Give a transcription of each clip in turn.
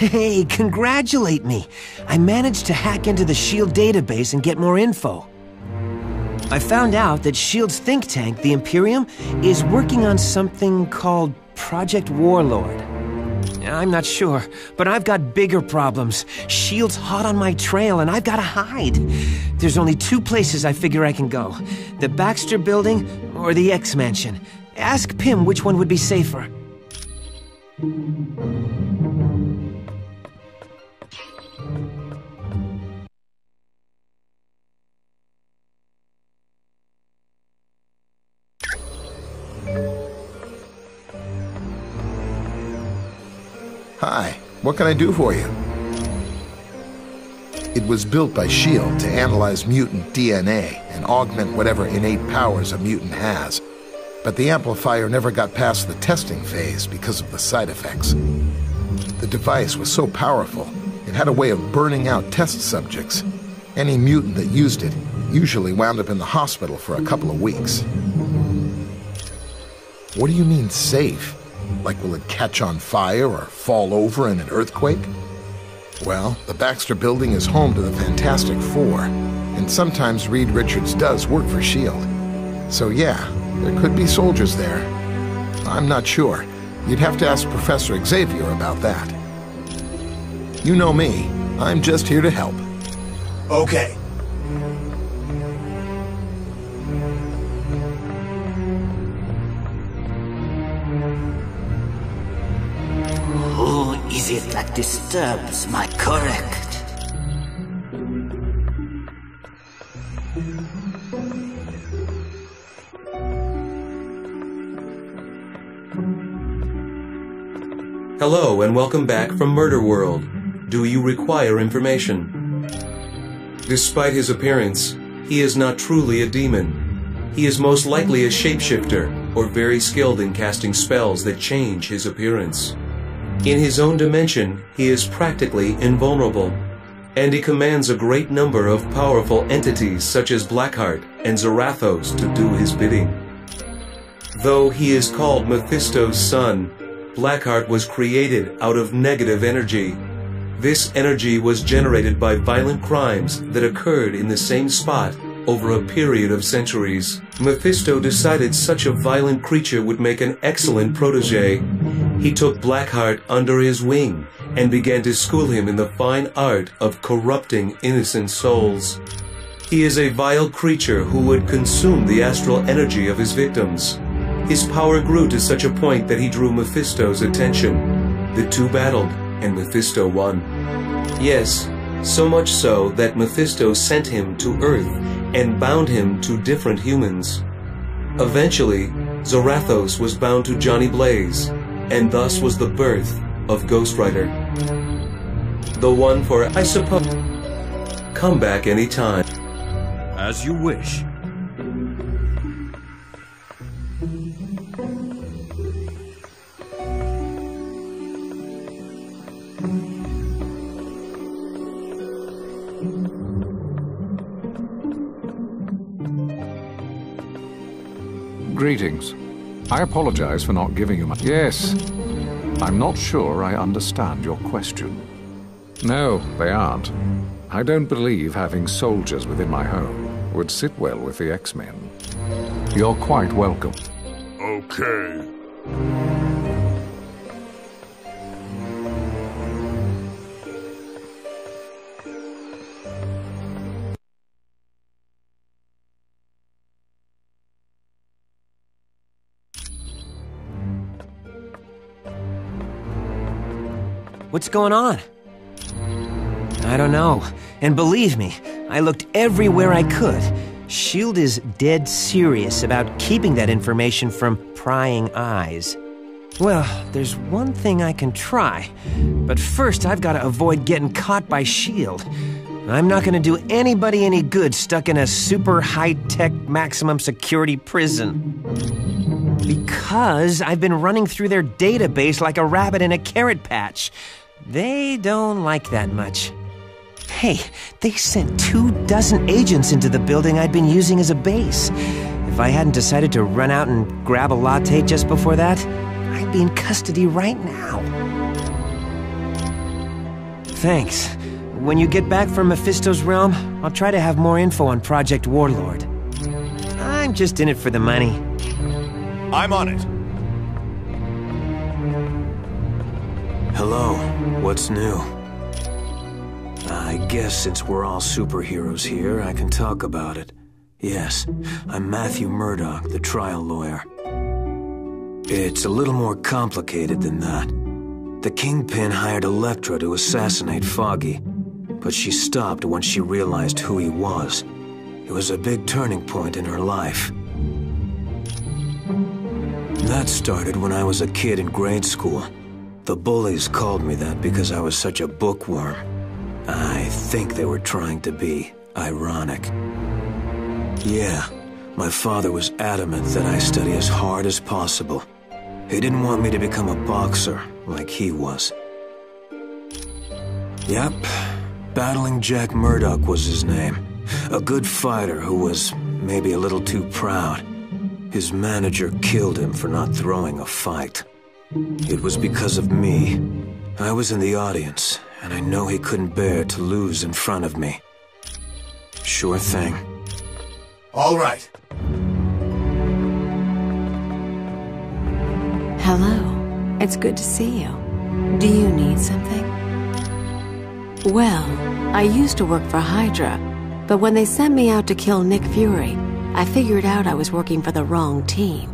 Hey, congratulate me! I managed to hack into the S.H.I.E.L.D. database and get more info. I found out that S.H.I.E.L.D.'s think tank, the Imperium, is working on something called Project Warlord. I'm not sure, but I've got bigger problems. S.H.I.E.L.D's hot on my trail and I've gotta hide. There's only two places I figure I can go. The Baxter Building or the X-Mansion. Ask Pym which one would be safer. Hi, what can I do for you? It was built by S.H.I.E.L.D. to analyze mutant DNA and augment whatever innate powers a mutant has. But the amplifier never got past the testing phase because of the side effects. The device was so powerful, it had a way of burning out test subjects. Any mutant that used it usually wound up in the hospital for a couple of weeks. What do you mean safe? Like, will it catch on fire or fall over in an earthquake? Well, the Baxter Building is home to the Fantastic Four, and sometimes Reed Richards does work for S.H.I.E.L.D. So yeah, there could be soldiers there. I'm not sure. You'd have to ask Professor Xavier about that. You know me. I'm just here to help. Okay. Who is it that disturbs my correct? Hello and welcome back from Murder World. Do you require information? Despite his appearance, he is not truly a demon. He is most likely a shapeshifter or very skilled in casting spells that change his appearance. In his own dimension, he is practically invulnerable, and he commands a great number of powerful entities such as Blackheart and Zarathos to do his bidding. Though he is called Mephisto's son, Blackheart was created out of negative energy. This energy was generated by violent crimes that occurred in the same spot over a period of centuries. Mephisto decided such a violent creature would make an excellent protege. He took Blackheart under his wing and began to school him in the fine art of corrupting innocent souls. He is a vile creature who would consume the astral energy of his victims. His power grew to such a point that he drew Mephisto's attention. The two battled, and Mephisto won. Yes, so much so that Mephisto sent him to Earth and bound him to different humans. Eventually, Zarathos was bound to Johnny Blaze, and thus was the birth of Ghost Rider. The one for, I suppose. Come back anytime. As you wish. Greetings. I apologize for not giving you my... Yes. I'm not sure I understand your question. No, they aren't. I don't believe having soldiers within my home would sit well with the X-Men. You're quite welcome. Okay. What's going on? I don't know. And believe me, I looked everywhere I could. S.H.I.E.L.D. is dead serious about keeping that information from prying eyes. Well, there's one thing I can try. But first, I've got to avoid getting caught by S.H.I.E.L.D. I'm not going to do anybody any good stuck in a super high-tech maximum security prison. Because I've been running through their database like a rabbit in a carrot patch. They don't like that much. Hey, they sent 24 agents into the building I'd been using as a base. If I hadn't decided to run out and grab a latte just before that, I'd be in custody right now. Thanks. When you get back from Mephisto's realm, I'll try to have more info on Project Warlord. I'm just in it for the money. I'm on it. Hello, what's new? I guess since we're all superheroes here, I can talk about it. Yes, I'm Matthew Murdoch, the trial lawyer. It's a little more complicated than that. The Kingpin hired Elektra to assassinate Foggy, but she stopped once she realized who he was. It was a big turning point in her life. That started when I was a kid in grade school. The bullies called me that because I was such a bookworm. I think they were trying to be ironic. Yeah, my father was adamant that I study as hard as possible. He didn't want me to become a boxer like he was. Yep, Battling Jack Murdoch was his name. A good fighter who was maybe a little too proud. His manager killed him for not throwing a fight. It was because of me. I was in the audience, and I know he couldn't bear to lose in front of me. Sure thing. All right. Hello. It's good to see you. Do you need something? Well, I used to work for Hydra, but when they sent me out to kill Nick Fury, I figured out I was working for the wrong team.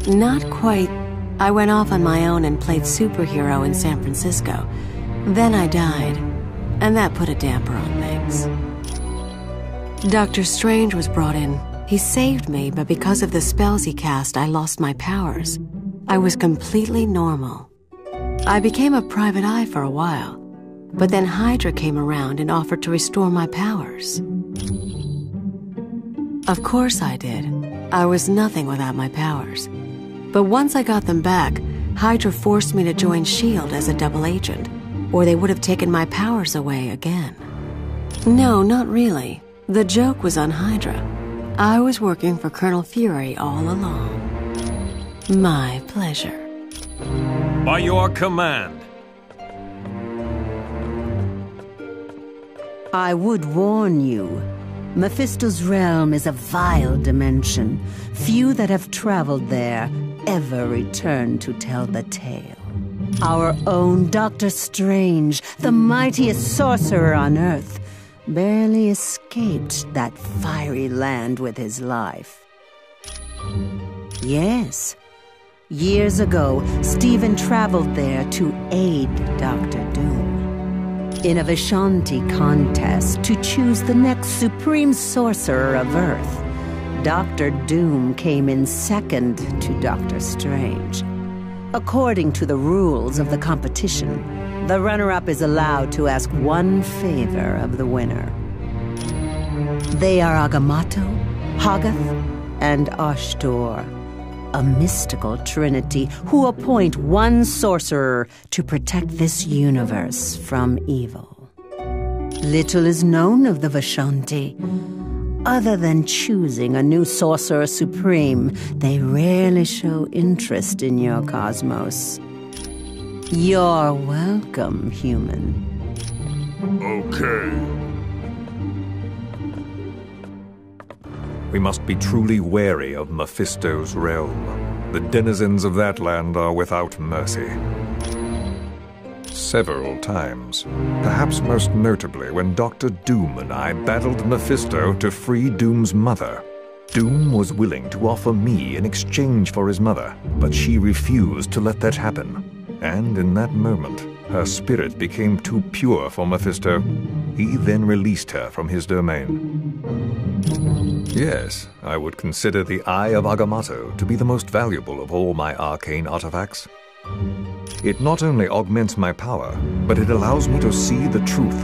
Not quite. I went off on my own and played superhero in San Francisco. Then I died, and that put a damper on things. Doctor Strange was brought in. He saved me, but because of the spells he cast, I lost my powers. I was completely normal. I became a private eye for a while, but then Hydra came around and offered to restore my powers. Of course I did. I was nothing without my powers. But once I got them back, Hydra forced me to join S.H.I.E.L.D. as a double agent, or they would have taken my powers away again. No, not really. The joke was on Hydra. I was working for Colonel Fury all along. My pleasure. By your command. I would warn you. Mephisto's realm is a vile dimension. Few that have traveled there ever return to tell the tale. Our own Doctor Strange, the mightiest sorcerer on Earth, barely escaped that fiery land with his life. Yes. Years ago, Stephen traveled there to aid Dr. Doom in a Vishanti contest to choose the next supreme sorcerer of Earth. Dr. Doom came in second to Doctor Strange. According to the rules of the competition, the runner-up is allowed to ask one favor of the winner. They are Agamotto, Hoggoth, and Ashtor, a mystical trinity who appoint one sorcerer to protect this universe from evil. Little is known of the Vishanti. Other than choosing a new sorcerer supreme, they rarely show interest in your cosmos. You're welcome, human. Okay. We must be truly wary of Mephisto's realm. The denizens of that land are without mercy. Several times, perhaps most notably when Dr. Doom and I battled Mephisto to free Doom's mother. Doom was willing to offer me in exchange for his mother, but she refused to let that happen. And in that moment, her spirit became too pure for Mephisto. He then released her from his domain. Yes, I would consider the Eye of Agamotto to be the most valuable of all my arcane artifacts. It not only augments my power, but it allows me to see the truth.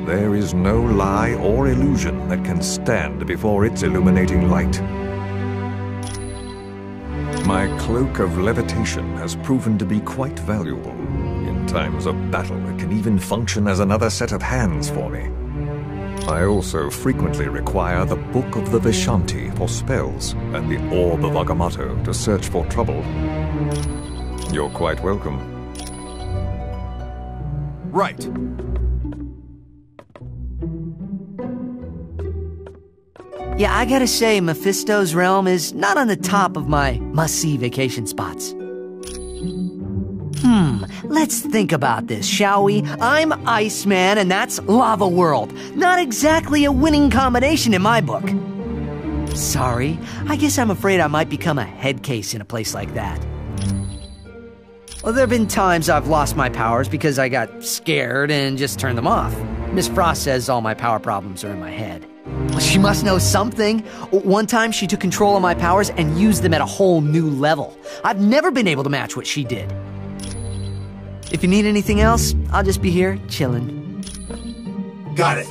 There is no lie or illusion that can stand before its illuminating light. My cloak of levitation has proven to be quite valuable. In times of battle, it can even function as another set of hands for me. I also frequently require the Book of the Vishanti for spells, and the Orb of Agamotto to search for trouble. You're quite welcome. Right. Yeah, I gotta say, Mephisto's realm is not on the top of my must-see vacation spots. Let's think about this, shall we? I'm Iceman, and that's Lava World. Not exactly a winning combination in my book. Sorry, I guess I'm afraid I might become a head case in a place like that. Well, there have been times I've lost my powers because I got scared and just turned them off. Miss Frost says all my power problems are in my head. Well, she must know something. One time she took control of my powers and used them at a whole new level. I've never been able to match what she did. If you need anything else, I'll just be here, chilling. Got it.